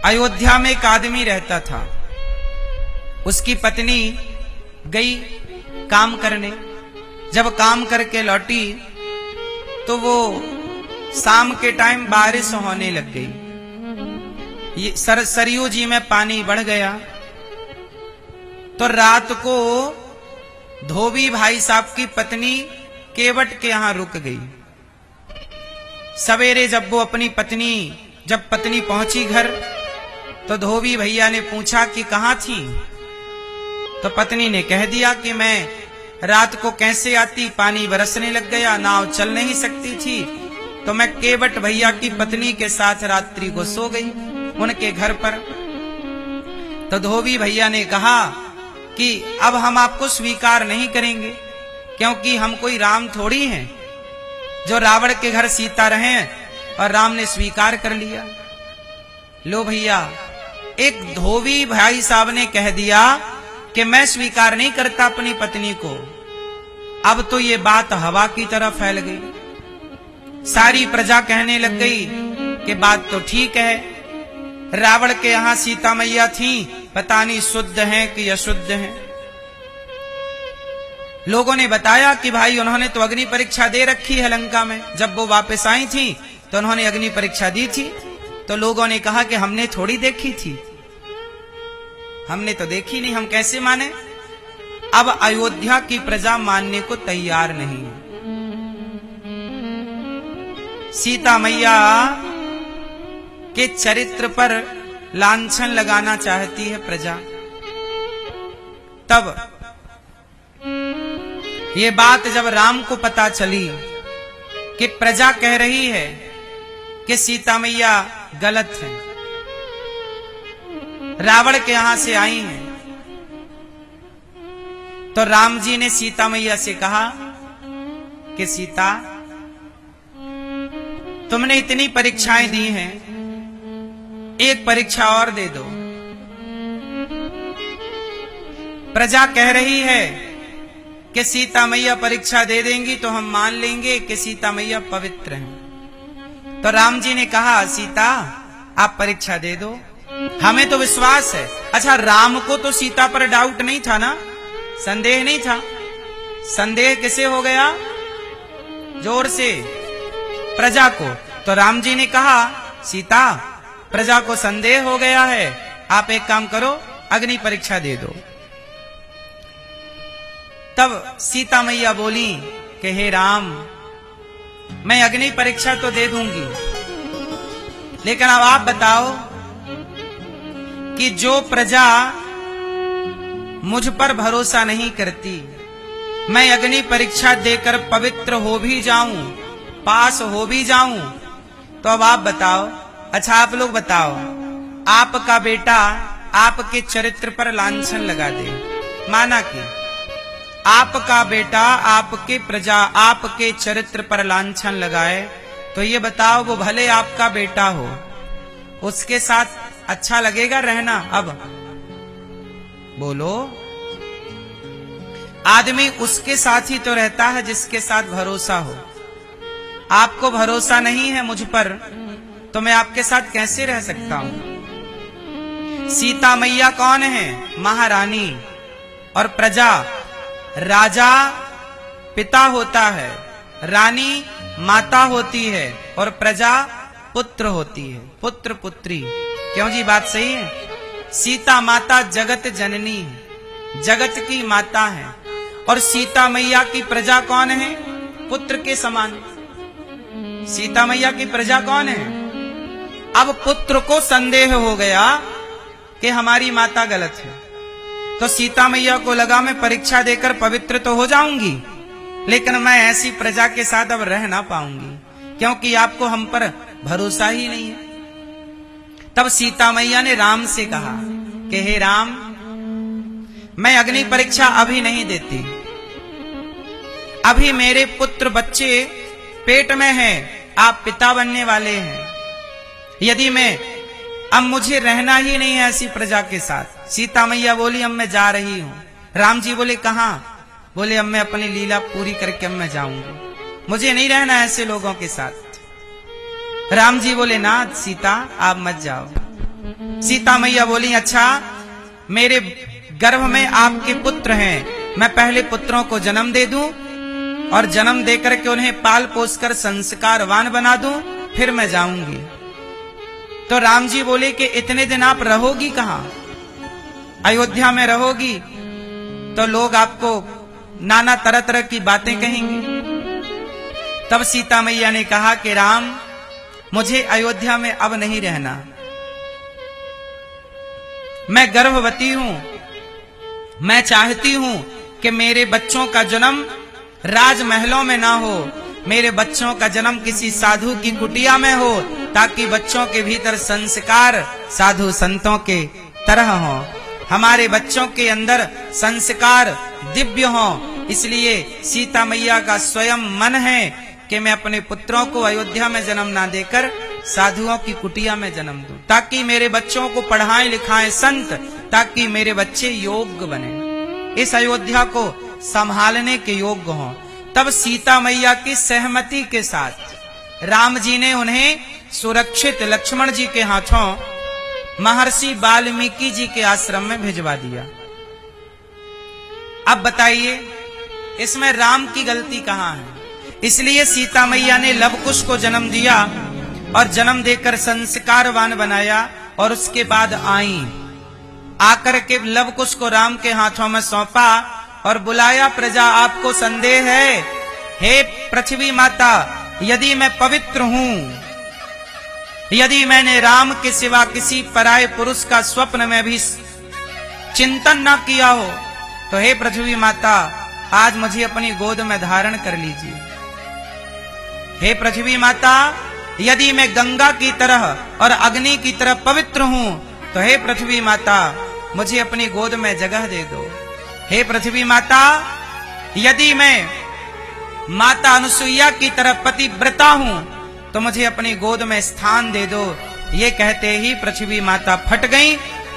अयोध्या में एक आदमी रहता था। उसकी पत्नी गई काम करने। जब काम करके लौटी तो वो शाम के टाइम बारिश होने लग गई। सरयू जी में पानी बढ़ गया। तो रात को धोबी भाई साहब की पत्नी केवट के यहां रुक गई। सवेरे जब पत्नी पहुंची घर तो धोबी भैया ने पूछा कि कहां थी। तो पत्नी ने कह दिया कि मैं रात को कैसे आती, पानी बरसने लग गया, नाव चल नहीं सकती थी, तो मैं केवट भैया की पत्नी के साथ रात्रि को सो गई उनके घर पर। तो धोबी भैया ने कहा कि अब हम आपको स्वीकार नहीं करेंगे, क्योंकि हम कोई राम थोड़ी हैं जो रावण के घर सीता रहे और राम ने स्वीकार कर लिया। लो भैया, एक धोबी भाई साहब ने कह दिया कि मैं स्वीकार नहीं करता अपनी पत्नी को। अब तो ये बात हवा की तरह फैल गई। सारी प्रजा कहने लग गई कि बात तो ठीक है, रावण के यहां सीता मैया थी, पता नहीं शुद्ध हैं कि अशुद्ध हैं। लोगों ने बताया कि भाई उन्होंने तो अग्नि परीक्षा दे रखी है लंका में। जब वो वापस आई थी तो उन्होंने अग्नि परीक्षा दी थी। तो लोगों ने कहा कि हमने थोड़ी देखी थी, हमने तो देखी नहीं, हम कैसे माने। अब अयोध्या की प्रजा मानने को तैयार नहीं है। सीता मैया के चरित्र पर लांछन लगाना चाहती है प्रजा। तब ये बात जब राम को पता चली कि प्रजा कह रही है कि सीता मैया गलत है, रावण के यहां से आई हैं, तो राम जी ने सीता मैया से कहा कि सीता, तुमने इतनी परीक्षाएं दी हैं, एक परीक्षा और दे दो। प्रजा कह रही है कि सीता मैया परीक्षा दे देंगी तो हम मान लेंगे कि सीता मैया पवित्र हैं। तो राम जी ने कहा, सीता आप परीक्षा दे दो, हमें तो विश्वास है। अच्छा, राम को तो सीता पर डाउट नहीं था ना, संदेह नहीं था। संदेह किसे हो गया? जोर से प्रजा को। तो राम जी ने कहा, सीता प्रजा को संदेह हो गया है, आप एक काम करो, अग्नि परीक्षा दे दो। तब सीता मैया बोली कि हे राम, मैं अग्नि परीक्षा तो दे दूंगी, लेकिन अब आप बताओ कि जो प्रजा मुझ पर भरोसा नहीं करती, मैं अग्नि परीक्षा देकर पवित्र हो भी जाऊं, पास हो भी जाऊं, तो अब आप बताओ। अच्छा, आप लोग बताओ, आपका बेटा आपके चरित्र पर लांछन लगा दे, माना कि आपका बेटा आपके प्रजा आपके चरित्र पर लांछन लगाए, तो ये बताओ, वो भले आपका बेटा हो, उसके साथ अच्छा लगेगा रहना? अब बोलो, आदमी उसके साथ ही तो रहता है जिसके साथ भरोसा हो। आपको भरोसा नहीं है मुझ पर, तो मैं आपके साथ कैसे रह सकता हूं? सीता मैया कौन है? महारानी। और प्रजा, राजा पिता होता है, रानी माता होती है, और प्रजा पुत्र होती है, पुत्र पुत्री। क्यों जी, बात सही है? सीता माता जगत जननी है, जगत की माता है, और सीता मैया की प्रजा कौन है? पुत्र के समान। सीता मैया की प्रजा कौन है? अब पुत्र को संदेह हो गया कि हमारी माता गलत है, तो सीता मैया को लगा मैं परीक्षा देकर पवित्र तो हो जाऊंगी, लेकिन मैं ऐसी प्रजा के साथ अब रह ना पाऊंगी, क्योंकि आपको हम पर भरोसा ही नहीं है। तब सीता मैया ने राम से कहा कि हे राम, मैं अग्नि परीक्षा अभी नहीं देती, अभी मेरे पुत्र बच्चे पेट में हैं, आप पिता बनने वाले हैं। यदि मैं अब मुझे रहना ही नहीं है ऐसी प्रजा के साथ। सीता मैया बोली, अब मैं जा रही हूं। राम जी बोले, कहां? बोले, अब मैं अपनी लीला पूरी करके अब मैं जाऊंगी, मुझे नहीं रहना ऐसे लोगों के साथ। राम जी बोले, ना सीता, आप मत जाओ, सीता मैया बोली, अच्छा मेरे गर्भ में आपके पुत्र हैं, मैं पहले पुत्रों को जन्म दे दूं और जन्म देकर के उन्हें पाल पोस कर संस्कारवान बना दूं, फिर मैं जाऊंगी। तो राम जी बोले कि इतने दिन आप रहोगी कहां? अयोध्या में रहोगी तो लोग आपको नाना तरह तरह की बातें कहेंगे। तब सीता मैया ने कहा कि राम, मुझे अयोध्या में अब नहीं रहना, मैं गर्भवती हूं, मैं चाहती हूं कि मेरे बच्चों का जन्म राजमहलों में ना हो, मेरे बच्चों का जन्म किसी साधु की कुटिया में हो, ताकि बच्चों के भीतर संस्कार साधु संतों के तरह हो, हमारे बच्चों के अंदर संस्कार दिव्य हो। इसलिए सीता मैया का स्वयं मन है कि मैं अपने पुत्रों को अयोध्या में जन्म ना देकर साधुओं की कुटिया में जन्म दूं, ताकि मेरे बच्चों को पढ़ाएं लिखाएं संत, ताकि मेरे बच्चे योग्य बने, इस अयोध्या को संभालने के योग्य हों। तब सीता मैया की सहमति के साथ राम जी ने उन्हें सुरक्षित लक्ष्मण जी के हाथों महर्षि वाल्मीकि जी के आश्रम में भिजवा दिया। अब बताइए इसमें राम की गलती कहां है? इसलिए सीता मैया ने लवकुश को जन्म दिया और जन्म देकर संस्कारवान बनाया और उसके बाद आई, आकर के लवकुश को राम के हाथों में सौंपा और बुलाया, प्रजा आपको संदेह है? हे पृथ्वी माता, यदि मैं पवित्र हूं, यदि मैंने राम के सिवा किसी पराये पुरुष का स्वप्न में भी चिंतन न किया हो, तो हे पृथ्वी माता, आज मुझे अपनी गोद में धारण कर लीजिए। हे पृथ्वी माता, यदि मैं गंगा की तरह और अग्नि की तरह पवित्र हूं, तो हे पृथ्वी माता, मुझे अपनी गोद में जगह दे दो। हे पृथ्वी माता, यदि मैं माता अनुसुईया की तरह पतिव्रता हूं, तो मुझे अपनी गोद में स्थान दे दो। ये कहते ही पृथ्वी माता फट गई,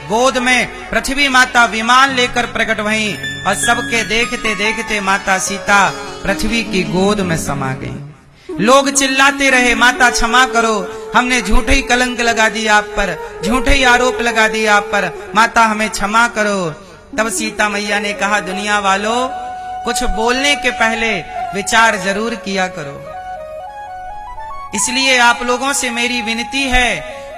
गोद में पृथ्वी माता विमान लेकर प्रकट भई और सबके देखते देखते माता सीता पृथ्वी की गोद में समा गई। लोग चिल्लाते रहे, माता क्षमा करो, हमने झूठे ही कलंक लगा दिया आप पर, झूठे ही आरोप लगा दिया आप पर, माता हमें क्षमा करो। तब सीता मैया ने कहा, दुनिया वालों, कुछ बोलने के पहले विचार जरूर किया करो। इसलिए आप लोगों से मेरी विनती है,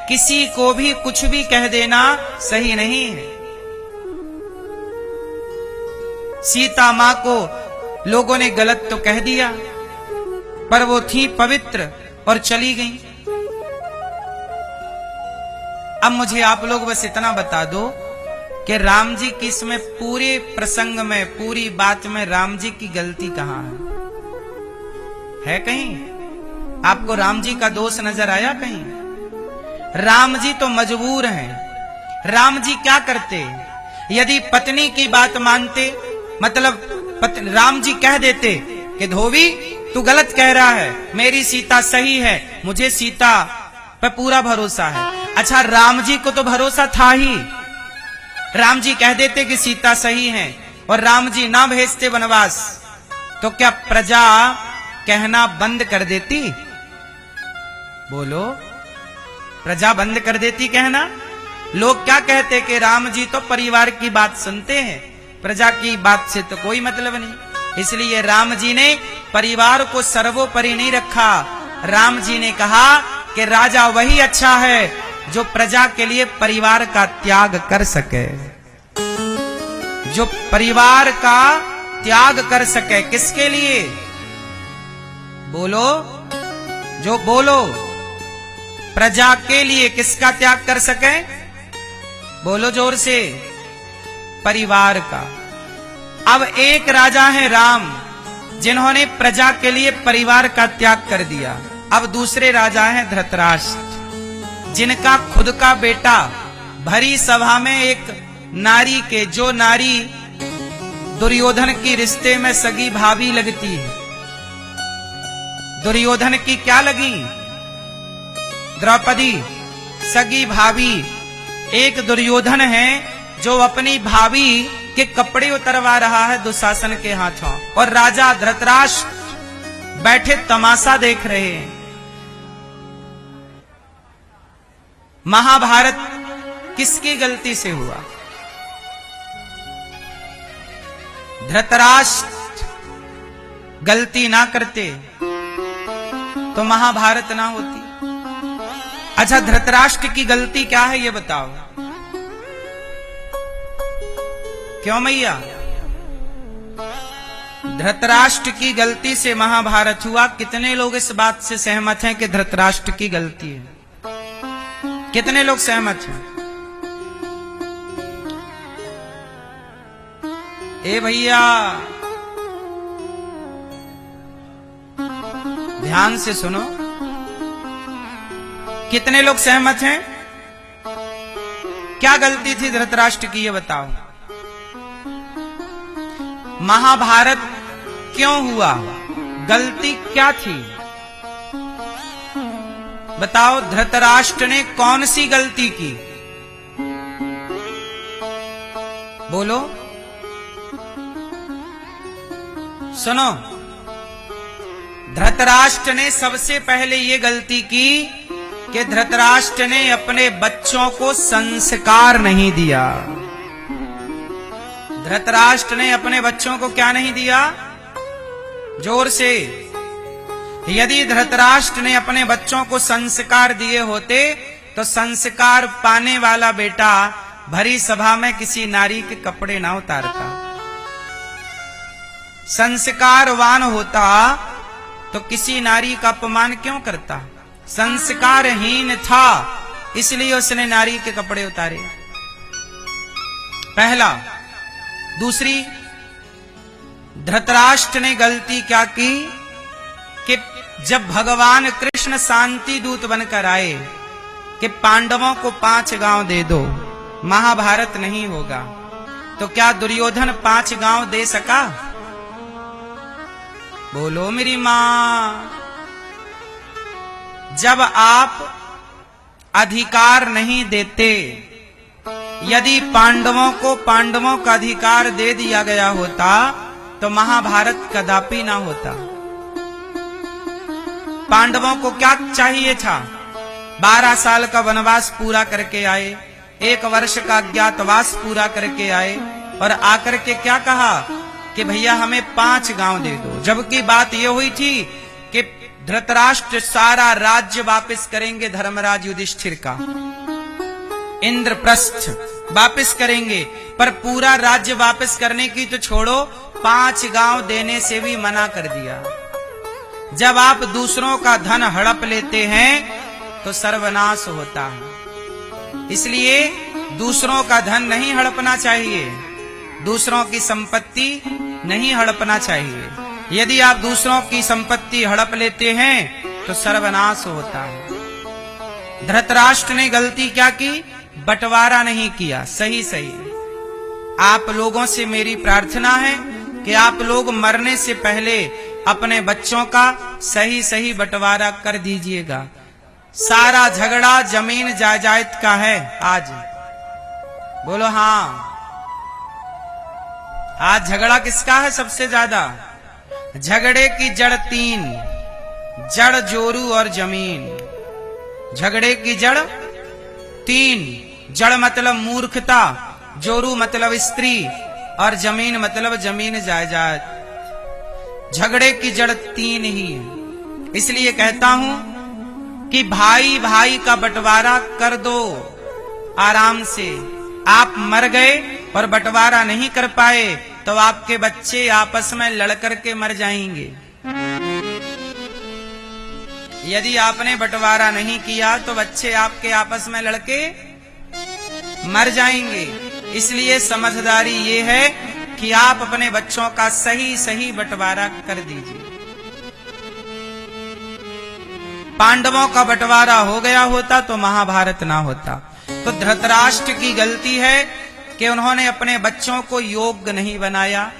किसी को भी कुछ भी कह देना सही नहीं है। सीता मां को लोगों ने गलत तो कह दिया, पर वो थी पवित्र और चली गई। अब मुझे आप लोग बस इतना बता दो कि राम जी की इसमें पूरे प्रसंग में, पूरी बात में राम जी की गलती कहां है कहीं? आपको राम जी का दोष नजर आया कहीं? राम जी तो मजबूर हैं। राम जी क्या करते? यदि पत्नी की बात मानते, मतलब राम जी कह देते कि धोबी तू गलत कह रहा है, मेरी सीता सही है, मुझे सीता पर पूरा भरोसा है। अच्छा, राम जी को तो भरोसा था ही, राम जी कह देते कि सीता सही है और राम जी ना भेजते वनवास, तो क्या प्रजा कहना बंद कर देती? बोलो, प्रजा बंद कर देती कहना? लोग क्या कहते कि राम जी तो परिवार की बात सुनते हैं, प्रजा की बात से तो कोई मतलब नहीं। इसलिए राम जी ने परिवार को सर्वोपरि नहीं रखा। राम जी ने कहा कि राजा वही अच्छा है जो प्रजा के लिए परिवार का त्याग कर सके, जो परिवार का त्याग कर सके। किसके लिए? बोलो, जो बोलो, प्रजा के लिए किसका त्याग कर सके? बोलो जोर से, परिवार का। अब एक राजा है राम, जिन्होंने प्रजा के लिए परिवार का त्याग कर दिया। अब दूसरे राजा हैं धृतराष्ट्र, जिनका खुद का बेटा भरी सभा में एक नारी के, जो नारी दुर्योधन की रिश्ते में सगी भाभी लगती है, दुर्योधन की क्या लगी? द्रौपदी सगी भाभी। एक दुर्योधन है जो अपनी भाभी के कपड़े उतरवा रहा है दुशासन के हाथों, और राजा धृतराष्ट्र बैठे तमाशा देख रहे हैं। महाभारत किसकी गलती से हुआ? धृतराष्ट्र गलती ना करते तो महाभारत ना होती। अच्छा, धृतराष्ट्र की गलती क्या है ये बताओ। क्यों मैया? धृतराष्ट्र की गलती से महाभारत हुआ। कितने लोग इस बात से सहमत हैं कि धृतराष्ट्र की गलती है? कितने लोग सहमत हैं? ए भैया ध्यान से सुनो, कितने लोग सहमत हैं? क्या गलती थी धृतराष्ट्र की ये बताओ। महाभारत क्यों हुआ? गलती क्या थी बताओ। धृतराष्ट्र ने कौन सी गलती की? बोलो, सुनो। धृतराष्ट्र ने सबसे पहले ये गलती की कि धृतराष्ट्र ने अपने बच्चों को संस्कार नहीं दिया। धृतराष्ट्र ने अपने बच्चों को क्या नहीं दिया? जोर से। यदि धृतराष्ट्र ने अपने बच्चों को संस्कार दिए होते तो संस्कार पाने वाला बेटा भरी सभा में किसी नारी के कपड़े ना उतारता। संस्कारवान होता तो किसी नारी का अपमान क्यों करता? संस्कारहीन था इसलिए उसने नारी के कपड़े उतारे। पहला। दूसरी, धृतराष्ट्र ने गलती क्या की कि जब भगवान कृष्ण शांति दूत बनकर आए कि पांडवों को 5 गांव दे दो, महाभारत नहीं होगा, तो क्या दुर्योधन 5 गांव दे सका? बोलो मेरी मां। जब आप अधिकार नहीं देते, यदि पांडवों को पांडवों का अधिकार दे दिया गया होता तो महाभारत कदापि ना होता। पांडवों को क्या चाहिए था? 12 साल का वनवास पूरा करके आए, 1 वर्ष का अज्ञातवास पूरा करके आए और आकर के क्या कहा कि भैया हमें 5 गांव दे दो। जबकि बात यह हुई थी कि धृतराष्ट्र सारा राज्य वापस करेंगे धर्मराज युधिष्ठिर का, इंद्रप्रस्थ वापस करेंगे, पर पूरा राज्य वापस करने की तो छोड़ो, 5 गांव देने से भी मना कर दिया। जब आप दूसरों का धन हड़प लेते हैं तो सर्वनाश होता है। इसलिए दूसरों का धन नहीं हड़पना चाहिए, दूसरों की संपत्ति नहीं हड़पना चाहिए। यदि आप दूसरों की संपत्ति हड़प लेते हैं तो सर्वनाश होता है। धृतराष्ट्र ने गलती क्या की? बंटवारा नहीं किया। सही सही। आप लोगों से मेरी प्रार्थना है कि आप लोग मरने से पहले अपने बच्चों का सही सही बंटवारा कर दीजिएगा। सारा झगड़ा जमीन जायदाद का है आज। बोलो हाँ। आज झगड़ा किसका है सबसे ज्यादा? झगड़े की जड़ 3, जड़, जोरू और जमीन। झगड़े की जड़ 3, जड़ मतलब मूर्खता, जोरू मतलब स्त्री और जमीन मतलब जमीन जायदाद। झगड़े की जड़ 3 ही है। इसलिए कहता हूं कि भाई भाई का बंटवारा कर दो आराम से। आप मर गए और बंटवारा नहीं कर पाए तो आपके बच्चे आपस में लड़कर के मर जाएंगे। यदि आपने बंटवारा नहीं किया तो बच्चे आपके आपस में लड़के मर जाएंगे। इसलिए समझदारी ये है कि आप अपने बच्चों का सही सही बंटवारा कर दीजिए। पांडवों का बंटवारा हो गया होता तो महाभारत ना होता। तो धृतराष्ट्र की गलती है कि उन्होंने अपने बच्चों को योग्य नहीं बनाया।